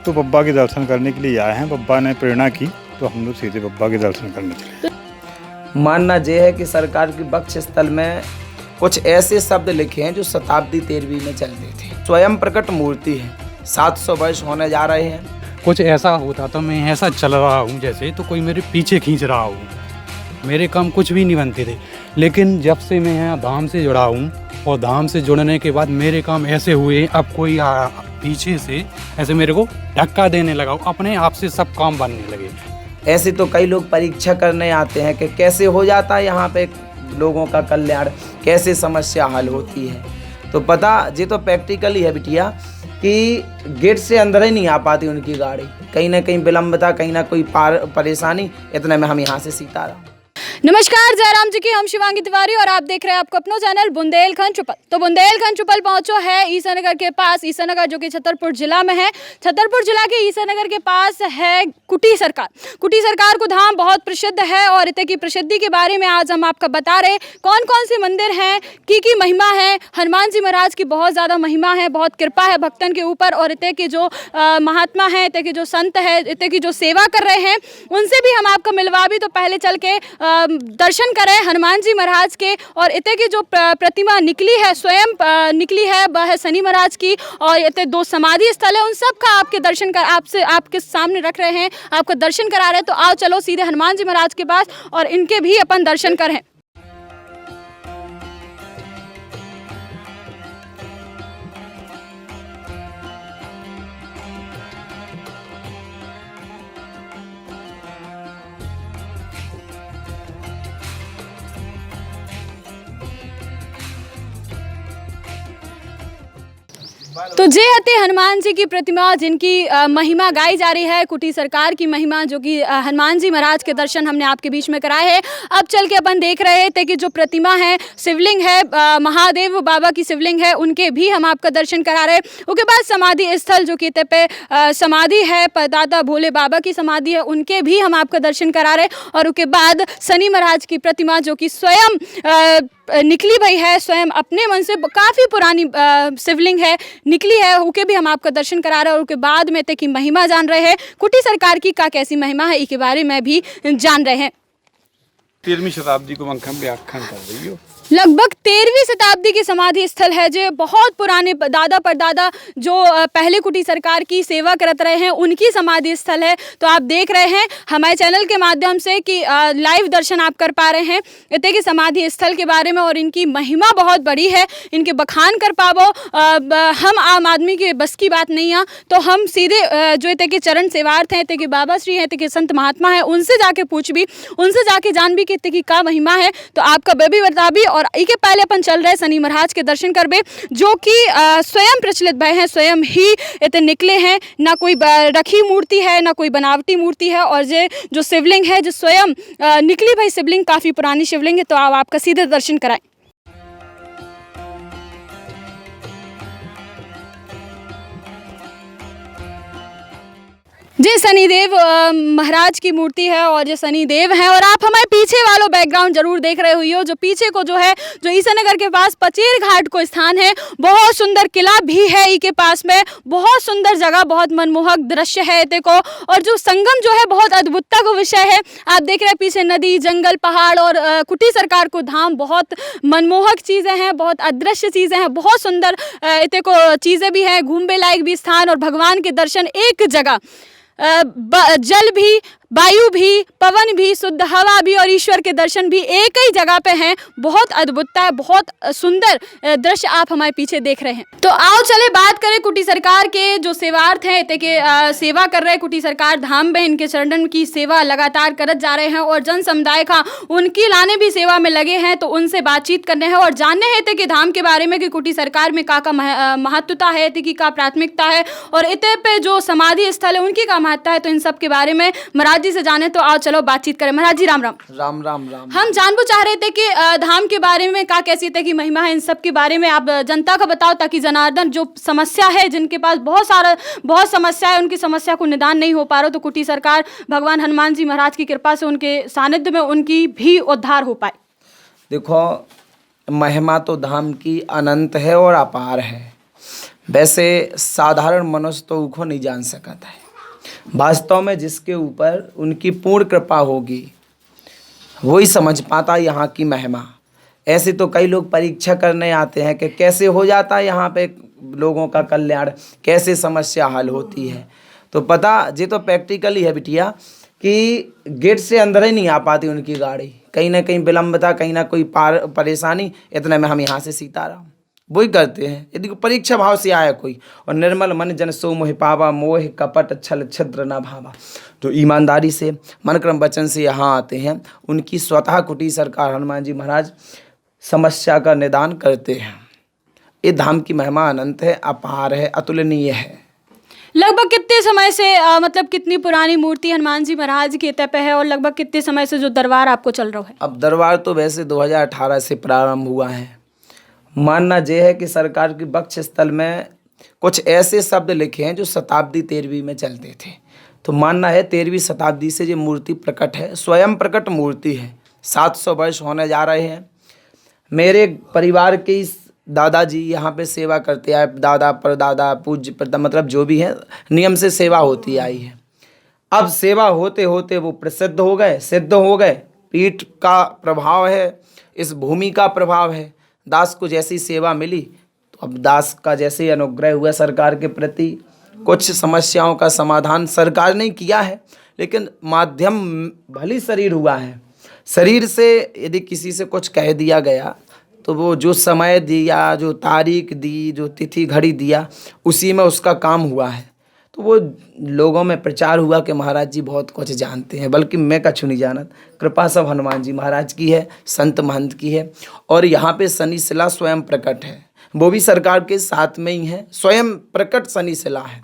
तो बब्बा के दर्शन करने के लिए आए हैं। बब्बा ने प्रेरणा की तो हम लोग सीधे बब्बा के दर्शन करने चले। मानना यह है कि सरकार की बख्श स्थल में कुछ ऐसे शब्द लिखे हैं जो शताब्दी 13वीं में चलते थे। स्वयं प्रकट मूर्ति है, 700 वर्ष होने जा रहे हैं। कुछ ऐसा होता तो मैं ऐसा चल रहा हूँ जैसे तो कोई मेरे पीछे खींच रहा हूँ। मेरे काम कुछ भी नहीं बनते थे, लेकिन जब से मैं यहाँ धाम से जुड़ा हूँ और धाम से जुड़ने के बाद मेरे काम ऐसे हुए, अब कोई पीछे से ऐसे मेरे को धक्का देने लगा, अपने आप से सब काम बनने लगे। ऐसे तो कई लोग परीक्षा करने आते हैं कि कैसे हो जाता है यहाँ पे लोगों का कल्याण, कैसे समस्या हल होती है। तो पता ये तो प्रैक्टिकली है बिटिया कि गेट से अंदर ही नहीं आ पाती उनकी गाड़ी, कहीं ना कहीं विलंबता, कहीं ना कोई परेशानी। इतने में हम यहाँ से सीताराम। नमस्कार, जयराम जी की, हम शिवांगी तिवारी और आप देख रहे हैं आपको अपना चैनल बुंदेलखंड चुपल। तो बुंदेलखंड चुपल पहुंचो है ईसानगर के पास। ईसानगर जो कि छतरपुर जिला में है। छतरपुर जिला के ईसानगर के पास है कुटी सरकार। कुटी सरकार को धाम बहुत प्रसिद्ध है और इतने की प्रसिद्धि के बारे में आज हम आपको बता रहे कौन कौन से मंदिर हैं, की महिमा है। हनुमान जी महाराज की बहुत ज़्यादा महिमा है, बहुत कृपा है भक्तन के ऊपर। और इतने के जो महात्मा है, इतने के जो संत है, इतने की जो सेवा कर रहे हैं, उनसे भी हम आपको मिलवा भी। तो पहले चल के दर्शन करें हनुमान जी महाराज के। और इतने की जो प्रतिमा निकली है, स्वयं निकली है, वह है शनि महाराज की। और इतने 2 समाधि स्थल है, उन सब का आपके दर्शन कर आपके सामने रख रहे हैं, आपको दर्शन करा रहे हैं। तो आओ चलो सीधे हनुमान जी महाराज के पास और इनके भी अपन दर्शन करें। तो जे हते हनुमान जी की प्रतिमा, जिनकी महिमा गाई जा रही है, कुटी सरकार की महिमा, जो कि हनुमान जी महाराज के दर्शन हमने आपके बीच में कराए हैं। अब चल के अपन देख रहे थे कि जो प्रतिमा है, शिवलिंग है, महादेव बाबा की शिवलिंग है, उनके भी हम आपका दर्शन करा रहे हैं। उसके बाद समाधि स्थल जो कि पे समाधि है, दादा भोले बाबा की समाधि है, उनके भी हम आपका दर्शन करा रहे हैं। और उसके बाद शनि महाराज की प्रतिमा जो कि स्वयं निकली भई है, स्वयं अपने मन से, काफ़ी पुरानी शिवलिंग है, निकली है, उनके भी हम आपका दर्शन करा रहे हैं। और उसके बाद में की महिमा जान रहे हैं, कुटी सरकार की का कैसी महिमा है, इसके बारे में भी जान रहे हैं। 13वीं शताब्दी को मंखम व्याख्यान कर रही हो। लगभग 13वीं शताब्दी की समाधि स्थल है, जो बहुत पुराने दादा परदादा जो पहले कुटी सरकार की सेवा करते रहे हैं, उनकी समाधि स्थल है। तो आप देख रहे हैं हमारे चैनल के माध्यम से कि लाइव दर्शन आप कर पा रहे हैं इतने की समाधि स्थल के बारे में। और इनकी महिमा बहुत बड़ी है, इनके बखान कर पावो हम आम आदमी के बस की बात नहीं है। तो हम सीधे जो इतने के चरण सेवार्थ हैं, इतने के बाबा श्री हैं, इतने के संत महात्मा हैं, उनसे जाके पूछ भी, उनसे जाके जान भी कि इतने की का महिमा है। तो आपका बेबी बता भी। और इसके पहले अपन चल रहे शनि महाराज के दर्शन करबे, जो कि स्वयं प्रचलित भय हैं, स्वयं ही इतने निकले हैं, ना कोई रखी मूर्ति है, ना कोई बनावटी मूर्ति है। और जो शिवलिंग है, जो स्वयं निकली भाई शिवलिंग, काफ़ी पुरानी शिवलिंग है। तो आप आपका सीधे दर्शन कराएं। जी शनिदेव महाराज की मूर्ति है और ये शनिदेव हैं। और आप हमारे पीछे वालों बैकग्राउंड जरूर देख रहे हुई हो, जो पीछे को जो है, जो ईसानगर के पास पचेर घाट को स्थान है, बहुत सुंदर किला भी है ई के पास में, बहुत सुंदर जगह, बहुत मनमोहक दृश्य है इतने को। और जो संगम जो है, बहुत अद्भुतता का विषय है। आप देख रहे हैं पीछे नदी, जंगल, पहाड़ और कुटी सरकार को धाम, बहुत मनमोहक चीज़ें हैं, बहुत अदृश्य चीज़ें हैं, बहुत सुंदर इतने को चीज़ें भी हैं, घूमने लायक भी स्थान और भगवान के दर्शन एक जगह। जल भी, वायु भी, पवन भी, शुद्ध हवा भी और ईश्वर के दर्शन भी एक ही जगह पे हैं। बहुत अद्भुतता है, बहुत सुंदर दृश्य आप हमारे पीछे देख रहे हैं। तो आओ चले बात करें कुटी सरकार के जो सेवार्थ हैं, इतने के सेवा कर रहे हैं कुटी सरकार धाम में, इनके चरणन की सेवा लगातार करत जा रहे हैं। और जन समुदाय का उनकी लाने भी सेवा में लगे हैं। तो उनसे बातचीत करने हैं और जानने हैं इतने के धाम के बारे में कि कुटी सरकार में का महत्वता है, इतने की का प्राथमिकता है और इतने पे जो समाधि स्थल है उनकी का महत्ता है। तो इन सब के बारे में महाराज जी से जाने। तो आओ चलो बातचीत करें। महाराज जी राम राम। राम राम राम। हम जानबूझ चाह रहे थे कि धाम के बारे में का कैसी थे की महिमा है, इन सब के बारे में आप जनता को बताओ, ताकि जनार्दन जो समस्या है, जिनके पास बहुत समस्या है, उनकी समस्या को निदान नहीं हो पा रहा, तो कुटी सरकार भगवान हनुमान जी महाराज की कृपा से उनके सानिध्य में उनकी भी उद्धार हो पाए। देखो, महिमा तो धाम की अनंत है और अपार है। वैसे साधारण मनुष्य तो उनको नहीं जान सकता है। वास्तव में जिसके ऊपर उनकी पूर्ण कृपा होगी वही समझ पाता यहाँ की महिमा। ऐसे तो कई लोग परीक्षा करने आते हैं कि कैसे हो जाता है यहाँ पे लोगों का कल्याण, कैसे समस्या हल होती है। तो पता ये तो प्रैक्टिकली है बिटिया कि गेट से अंदर ही नहीं आ पाती उनकी गाड़ी, कहीं ना कहीं विलंबता, कहीं ना कोई परेशानी, इतने में हम यहाँ से सीताराम वही करते हैं। यदि परीक्षा भाव से आया कोई, और निर्मल मन जन सो मोहि पावा, मोह कपट छल छिद्र न भावा, जो ईमानदारी से मन क्रम वचन से यहाँ आते हैं उनकी स्वतः कुटी सरकार हनुमान जी महाराज समस्या का निदान करते हैं। ये धाम की महिमा अनंत है, अपार है, अतुलनीय है। लगभग कितने समय से मतलब कितनी पुरानी मूर्ति हनुमान जी महाराज के तय पे है, और लगभग कितने समय से जो दरबार आपको चल रहा है? अब दरबार तो वैसे 2018 से प्रारंभ हुआ है। मानना यह है कि सरकार के बक्ष स्थल में कुछ ऐसे शब्द लिखे हैं जो शताब्दी 13वीं में चलते थे। तो मानना है 13वीं शताब्दी से ये मूर्ति प्रकट है, स्वयं प्रकट मूर्ति है। 700 वर्ष होने जा रहे हैं। मेरे परिवार के दादाजी यहाँ पे सेवा करते आए, दादा परदादा पूज्य प्रदा मतलब जो भी है नियम से सेवा होती आई है। अब सेवा होते होते वो प्रसिद्ध हो गए, सिद्ध हो गए। पीठ का प्रभाव है, इस भूमि का प्रभाव है। दास को जैसी सेवा मिली तो अब दास का जैसे अनुग्रह हुआ सरकार के प्रति, कुछ समस्याओं का समाधान सरकार ने किया है, लेकिन माध्यम भली शरीर हुआ है। शरीर से यदि किसी से कुछ कह दिया गया तो वो जो समय दिया, जो तारीख दी, जो तिथि घड़ी दिया, उसी में उसका काम हुआ है। तो वो लोगों में प्रचार हुआ कि महाराज जी बहुत कुछ जानते हैं, बल्कि मैं कछु नहीं जानत। कृपा सब हनुमान जी महाराज की है, संत महंत की है। और यहाँ पे शनि शिला स्वयं प्रकट है, वो भी सरकार के साथ में ही है, स्वयं प्रकट शनि शिला है।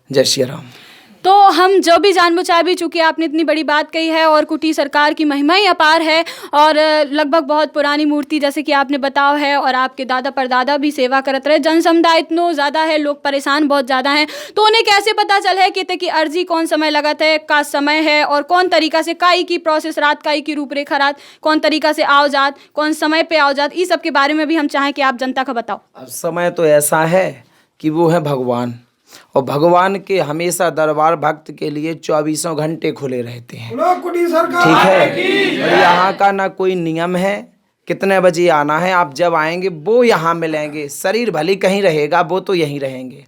जय श्री राम। तो हम जो भी जान बुझा भी, चूँकि आपने इतनी बड़ी बात कही है और कुटी सरकार की महिमा ही अपार है, और लगभग बहुत पुरानी मूर्ति जैसे कि आपने बताया है, और आपके दादा परदादा भी सेवा करते रहे। जन समुदाय इतना ज़्यादा है, लोग परेशान बहुत ज़्यादा हैं, तो उन्हें कैसे पता चल है कि अर्जी कौन समय लगाता है, का समय है, और कौन तरीका से काई की प्रोसेस रात, काई की रूपरेखा रात, कौन तरीका से आओ जात, कौन समय पे आओ जात, इस सब के बारे में भी हम चाहें कि आप जनता का बताओ। अब समय तो ऐसा है कि वो है भगवान, और भगवान के हमेशा दरबार भक्त के लिए 24 घंटे खुले रहते हैं। ठीक है, और यहाँ का ना कोई नियम है कितने बजे आना है। आप जब आएंगे वो यहाँ मिलेंगे, शरीर भले कहीं रहेगा वो तो यहीं रहेंगे।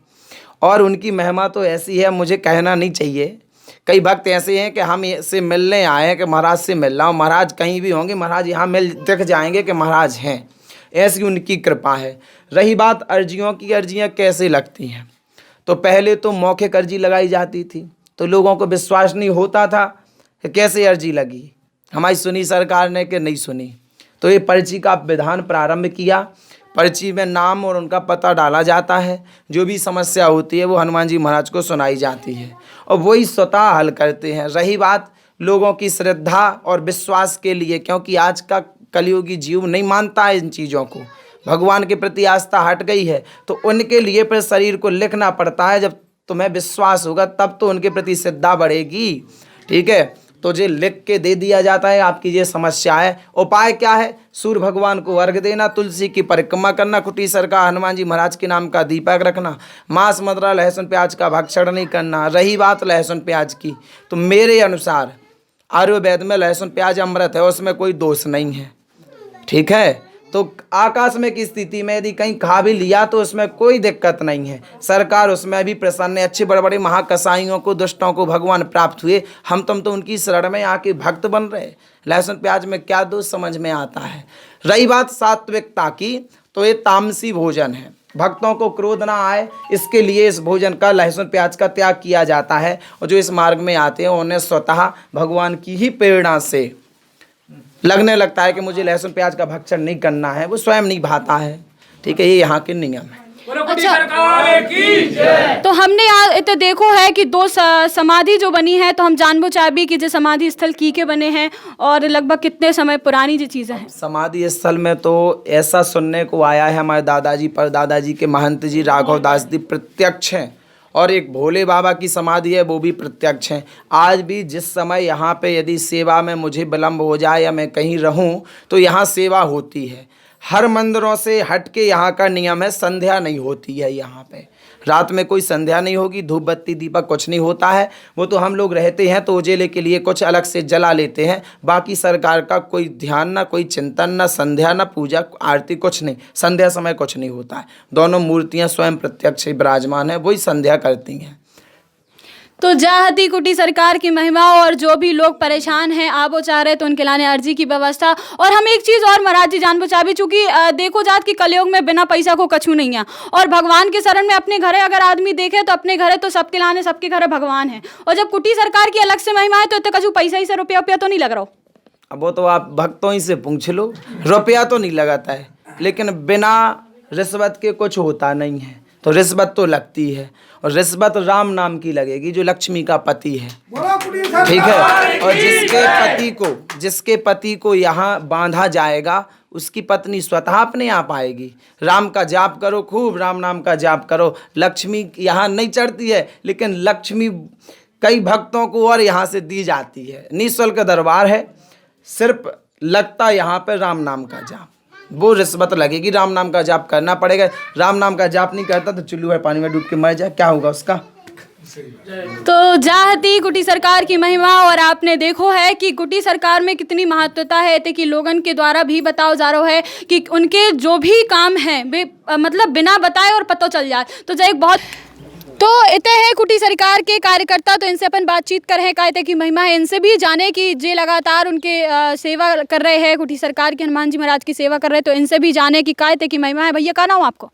और उनकी महिमा तो ऐसी है, मुझे कहना नहीं चाहिए। कई भक्त ऐसे हैं कि हम से मिलने आए हैं कि महाराज से मिल रहा हूँ, महाराज कहीं भी होंगे, महाराज यहाँ मिल दिख जाएंगे कि महाराज हैं। ऐसी उनकी कृपा है। रही बात अर्जियों की, अर्जियाँ कैसे लगती हैं, तो पहले तो मौखिक अर्जी लगाई जाती थी, तो लोगों को विश्वास नहीं होता था कि कैसे अर्जी लगी। हमारी सुनी सरकार ने कि नहीं सुनी, तो ये पर्ची का विधान प्रारंभ किया। पर्ची में नाम और उनका पता डाला जाता है, जो भी समस्या होती है वो हनुमान जी महाराज को सुनाई जाती है, और वही स्वतः हल करते हैं। रही बात लोगों की श्रद्धा और विश्वास के लिए, क्योंकि आज का कलियुगी जीव नहीं मानता है इन चीज़ों को, भगवान के प्रति आस्था हट गई है, तो उनके लिए फिर शरीर को लिखना पड़ता है। जब तुम्हें विश्वास होगा तब तो उनके प्रति श्रद्धा बढ़ेगी। ठीक है, तो ये लिख के दे दिया जाता है आपकी ये समस्या है। उपाय क्या है? सूर्य भगवान को अर्घ देना, तुलसी की परिक्रमा करना, कुटी सरकार हनुमान जी महाराज के नाम का दीपक रखना, मांस मदिरा लहसुन प्याज का भक्षण नहीं करना। रही बात लहसुन प्याज की, तो मेरे अनुसार आयुर्वेद में लहसुन प्याज अमृत है, उसमें कोई दोष नहीं है। ठीक है, तो आकाश में की स्थिति में यदि कहीं खा भी लिया तो उसमें कोई दिक्कत नहीं है। सरकार उसमें भी प्रसन्न है। अच्छे बड़े बड़े महाकसाइयों को, दुष्टों को भगवान प्राप्त हुए, हम तुम तो उनकी शरण में आके भक्त बन रहे। लहसुन प्याज में क्या दोष समझ में आता है। रही बात सात्विकता की, तो ये तामसी भोजन है, भक्तों को क्रोध ना आए इसके लिए इस भोजन का, लहसुन प्याज का त्याग किया जाता है। और जो इस मार्ग में आते हैं उन्हें स्वतः भगवान की ही प्रेरणा से लगने लगता है कि मुझे लहसुन प्याज का भक्षण नहीं करना है, वो स्वयं नहीं भाता है। ठीक है, ये यहाँ के नियम है। अच्छा, तो हमने यहाँ तो देखो है कि 2 समाधि जो बनी है, तो हम जानबो चाहबी कि जो समाधि स्थल की के बने हैं और लगभग कितने समय पुरानी जो चीज़ें हैं। समाधि स्थल में तो ऐसा सुनने को आया है, हमारे दादाजी परदादाजी के महंत जी राघव दास जी प्रत्यक्ष हैं, और एक भोले बाबा की समाधि है वो भी प्रत्यक्ष हैं। आज भी जिस समय यहाँ पे यदि सेवा में मुझे विलम्ब हो जाए या मैं कहीं रहूँ तो यहाँ सेवा होती है। हर मंदिरों से हट के यहाँ का नियम है, संध्या नहीं होती है यहाँ पे। रात में कोई संध्या नहीं होगी, धूप बत्ती दीपक कुछ नहीं होता है। वो तो हम लोग रहते हैं तो उजेले के लिए कुछ अलग से जला लेते हैं, बाकी सरकार का कोई ध्यान ना, कोई चिंतन ना, संध्या ना, पूजा आरती कुछ नहीं। संध्या समय कुछ नहीं होता है। दोनों मूर्तियाँ स्वयं प्रत्यक्ष विराजमान है, वही संध्या करती हैं। तो जाहती कुटी सरकार की महिमा, और जो भी लोग परेशान हैं आबो चाह रहे तो उनके लाने अर्जी की व्यवस्था। और हम एक चीज़ और महाराज जी जान बचा भी, चूँकि देखो जात कि कलयुग में बिना पैसा को कछू नहीं है, और भगवान के शरण में अपने घरे अगर आदमी देखे तो अपने घरे तो सबके लाने सबके घरे भगवान है। और जब कुटी सरकार की अलग से महिमा है तो इतने कछू पैसा ही से रुपया तो नहीं लग रहा हो। अब वो तो आप भक्तों ही से पूछ लो, रुपया तो नहीं लगाता है, लेकिन बिना रिश्वत के कुछ होता नहीं है। तो रिश्वत तो लगती है, और रिश्वत राम नाम की लगेगी जो लक्ष्मी का पति है, ठीक है। और जिसके पति को यहाँ बांधा जाएगा उसकी पत्नी स्वतः अपने आप आएगी। राम का जाप करो, खूब राम नाम का जाप करो। लक्ष्मी यहाँ नहीं चढ़ती है, लेकिन लक्ष्मी कई भक्तों को और यहाँ से दी जाती है। निःशुल्क दरबार है, सिर्फ लगता यहाँ पर राम नाम का जाप। वो रिश्वत लगेगी, राम नाम का जाप करना पड़ेगा। राम नाम का जाप नहीं करता तो चुल्लू है पानी में डूब के मर जाए, क्या होगा उसका। तो जाहती कुटी सरकार की महिमा, और आपने देखो है कि कुटी सरकार में कितनी महत्वता है कि लोगन के द्वारा भी बताओ जा रहा है कि उनके जो भी काम है वे मतलब बिना बताए और पता चल जाए। तो जो एक बहुत तो इतने है कुटी सरकार के कार्यकर्ता, तो इनसे अपन बातचीत कर हैं कहते की महिमा है, इनसे भी जाने कि जे लगातार उनके सेवा कर रहे हैं, कुटी सरकार के हनुमान जी महाराज की सेवा कर रहे हैं, तो इनसे भी जाने की कहते की महिमा है। भैया का नाम आपको?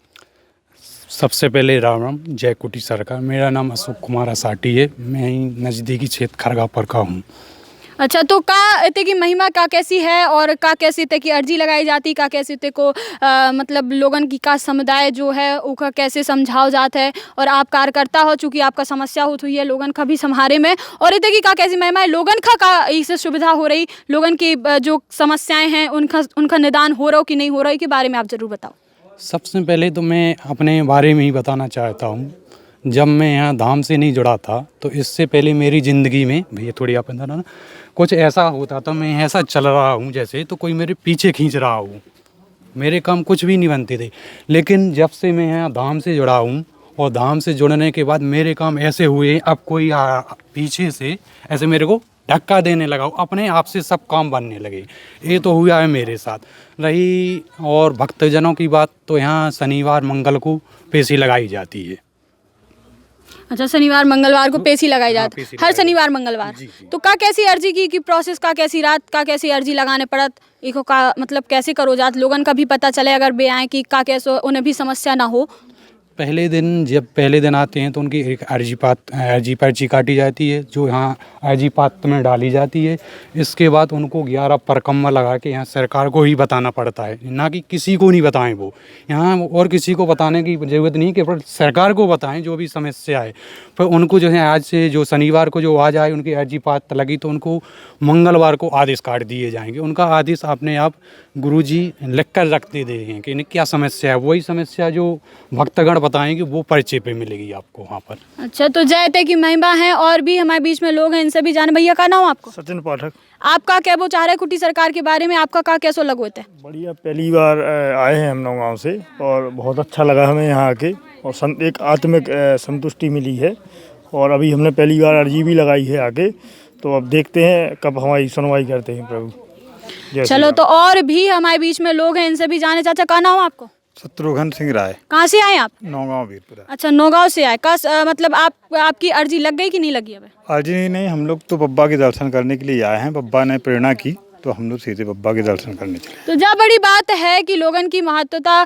सबसे पहले राम राम, जय कुटी सरकार। मेरा नाम अशोक कुमार असाटी है, मैं ही नज़दीकी क्षेत्र खरगापुर का हूँ। अच्छा, तो का इतने की महिमा का कैसी है, और का कैसी इतने की अर्जी लगाई जाती, का कैसे इतने को मतलब लोगन की का समुदाय जो है उसका कैसे समझाओ जाता है, और आप कार्यकर्ता हो, चूँकि आपका समस्या होती हुई है लोगन का भी संहारे में, और इतने की का कैसी महिमा है, लोगन का इससे सुविधा हो रही, लोगन की जो समस्याएं हैं उनका निदान हो रहा हो कि नहीं हो रहा है, के बारे में आप ज़रूर बताओ। सबसे पहले तो मैं अपने बारे में ही बताना चाहता हूँ। जब मैं यहाँ धाम से नहीं जुड़ा था तो इससे पहले मेरी ज़िंदगी में भैया थोड़ी आप अंदर ना कुछ ऐसा होता था, मैं ऐसा चल रहा हूँ जैसे तो कोई मेरे पीछे खींच रहा हूँ, मेरे काम कुछ भी नहीं बनते थे। लेकिन जब से मैं यहाँ धाम से जुड़ा हूँ, और धाम से जुड़ने के बाद मेरे काम ऐसे हुए, अब कोई पीछे से ऐसे मेरे को धक्का देने लगा, अपने आप से सब काम बनने लगे। ये तो हुआ है मेरे साथ। रही और भक्तजनों की बात, तो यहाँ शनिवार मंगल को पेशी लगाई जाती है। अच्छा, शनिवार मंगलवार को पेशी लगाई जाती है, हर शनिवार मंगलवार। जी। तो का कैसी अर्जी की प्रोसेस, का कैसी रात का कैसी अर्जी लगाने पड़त, इको का मतलब कैसे करो जात, लोगन का भी पता चले अगर बे आए कि का कैसे उन्हें भी समस्या ना हो। जब पहले दिन आते हैं तो उनकी एक अर्जी पर्ची काटी जाती है, जो यहाँ अर्जी पात्र में डाली जाती है। इसके बाद उनको 11 परकम्मा लगा के यहाँ सरकार को ही बताना पड़ता है, ना कि किसी को नहीं बताएं। वो यहाँ और किसी को बताने की ज़रूरत नहीं, केवल सरकार को बताएं जो भी समस्या है। फिर उनको जो है आज से जो शनिवार को जो आ जाए उनकी अर्जी पात्र लगी तो उनको मंगलवार को आदेश काट दिए जाएंगे। उनका आदेश अपने आप गुरुजी लिख कर रखते देंगे कि इन्हें क्या समस्या है, वही समस्या जो भक्तगण बताएंगे वो पर्चे पे मिलेगी आपको वहाँ पर। अच्छा, तो जयते की महिमा है, और भी हमारे बीच में लोग हैं, इनसे भी जाने। भैया का नाम आपको? सचिन पाठक। आपका क्या वो चाह रहे कुटी सरकार के बारे में, आपका का कैसो लगो होता है? बढ़िया, पहली बार आए हैं हम नौगांव से, और बहुत अच्छा लगा हमें यहाँ आके, और एक आत्मिक संतुष्टि मिली है। और अभी हमने पहली बार अर्जी भी लगाई है आके, तो अब देखते हैं कब हमारी सुनवाई करते हैं प्रभु। चलो, तो और भी हमारे बीच में लोग हैं, इनसे भी जाने। चाचा का नाम आपको? शत्रुघ्न सिंह राय। कहाँ से आए आप? नौगांव वीरपुरा। अच्छा, नौगांव से आए। मतलब आपकी अर्जी लग गई कि नहीं लगी? अब अर्जी नहीं, हम लोग तो बब्बा के दर्शन करने के लिए आए हैं, बब्बा ने प्रेरणा की तो हम लोग सीधे बब्बा के दर्शन करने चले। तो जा बड़ी बात है कि लोगन की महत्वता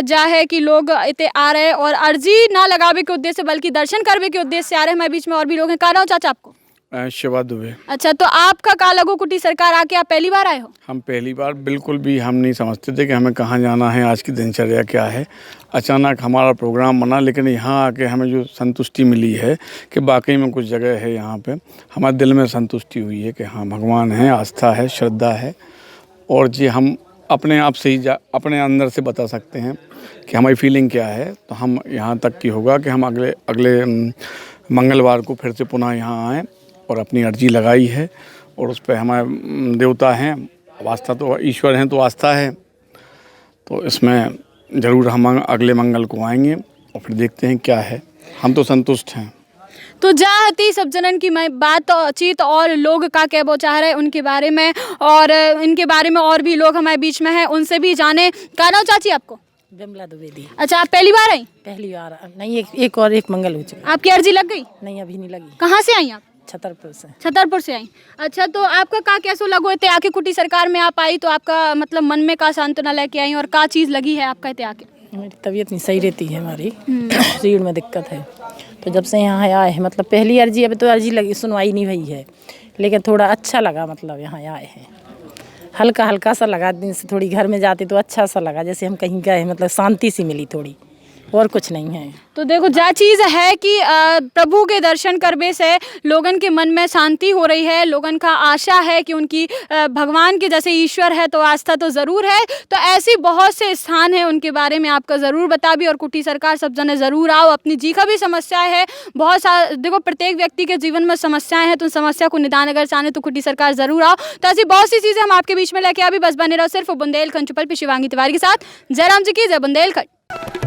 जा है कि लोग इतने आ रहे हैं, और अर्जी ना लगावे के उद्देश्य बल्कि दर्शन करने के उद्देश्य से आ रहे हैं। हमारे बीच में और भी लोग हैं। कह रहा हूँ चाचा आपको? शिवा दुबे। अच्छा, तो आपका का लगो कुटी सरकार आके, आप पहली बार आए हो? हम पहली बार, बिल्कुल भी हम नहीं समझते थे कि हमें कहाँ जाना है, आज की दिनचर्या क्या है। अचानक हमारा प्रोग्राम बना, लेकिन यहाँ आके हमें जो संतुष्टि मिली है कि वाकई में कुछ जगह है यहाँ पे, हमारे दिल में संतुष्टि हुई है कि हाँ भगवान है, आस्था है, श्रद्धा है। और जी हम अपने आप से ही अपने अंदर से बता सकते हैं कि हमारी फीलिंग क्या है। तो हम यहाँ तक की होगा कि हम अगले मंगलवार को फिर से पुनः यहाँ आएँ, और अपनी अर्जी लगाई है। और उस पर हमारे देवता हैं, आस्था तो ईश्वर हैं तो आस्था है। तो इसमें ज़रूर हम अगले मंगल को आएंगे और फिर देखते हैं क्या है। हम तो संतुष्ट हैं। तो जा हती सब जनन की मैं बातचीत और लोग का क्या वो चाह रहे उनके बारे में, और इनके बारे में और भी लोग हमारे बीच में हैं, उनसे भी जाने। का नाम चाची आपको? बिमला द्विवेदी। अच्छा, आप पहली बार आई? पहली बार नहीं, एक मंगल हो चुका। आपकी अर्जी लग गई? नहीं, अभी नहीं लगी। कहाँ से आई आप? छतरपुर से। छतरपुर से आई। अच्छा, तो आपका का कैसो लगो थे आके कुटी सरकार में आप आई, तो आपका मतलब मन में का सांत्वना लेके आई और का चीज़ लगी है आपका इतने आके? मेरी तबीयत नहीं सही रहती है, हमारी रीढ़ में दिक्कत है, तो जब से यहाँ आए हैं, मतलब पहली अर्जी, अभी तो अर्जी लगी, सुनवाई नहीं हुई है, लेकिन थोड़ा अच्छा लगा, मतलब यहाँ आए हैं हल्का हल्का सा लगा। दिन से थोड़ी घर में जाते तो अच्छा सा लगा, जैसे हम कहीं गए, मतलब शांति सी मिली थोड़ी, और कुछ नहीं है। तो देखो जा चीज़ है कि प्रभु के दर्शन करने से लोगन के मन में शांति हो रही है, लोगन का आशा है कि उनकी भगवान के जैसे ईश्वर है तो आस्था तो ज़रूर है। तो ऐसी बहुत से स्थान हैं, उनके बारे में आपका ज़रूर बता भी, और कुटी सरकार सब जने ज़रूर आओ। अपनी जी का भी समस्या है बहुत सारा, देखो प्रत्येक व्यक्ति के जीवन में समस्याएं हैं, तो उन समस्या को निदान अगर चाहें तो कुटी सरकार ज़रूर आओ। तो ऐसी बहुत सी चीज़ें हम आपके बीच में लेके आ भी, बस बने रहो सिर्फ बुंदेलखंड चुपल पे शिवांगी तिवारी के साथ। जयराम जी की जय बुंदेलखंड।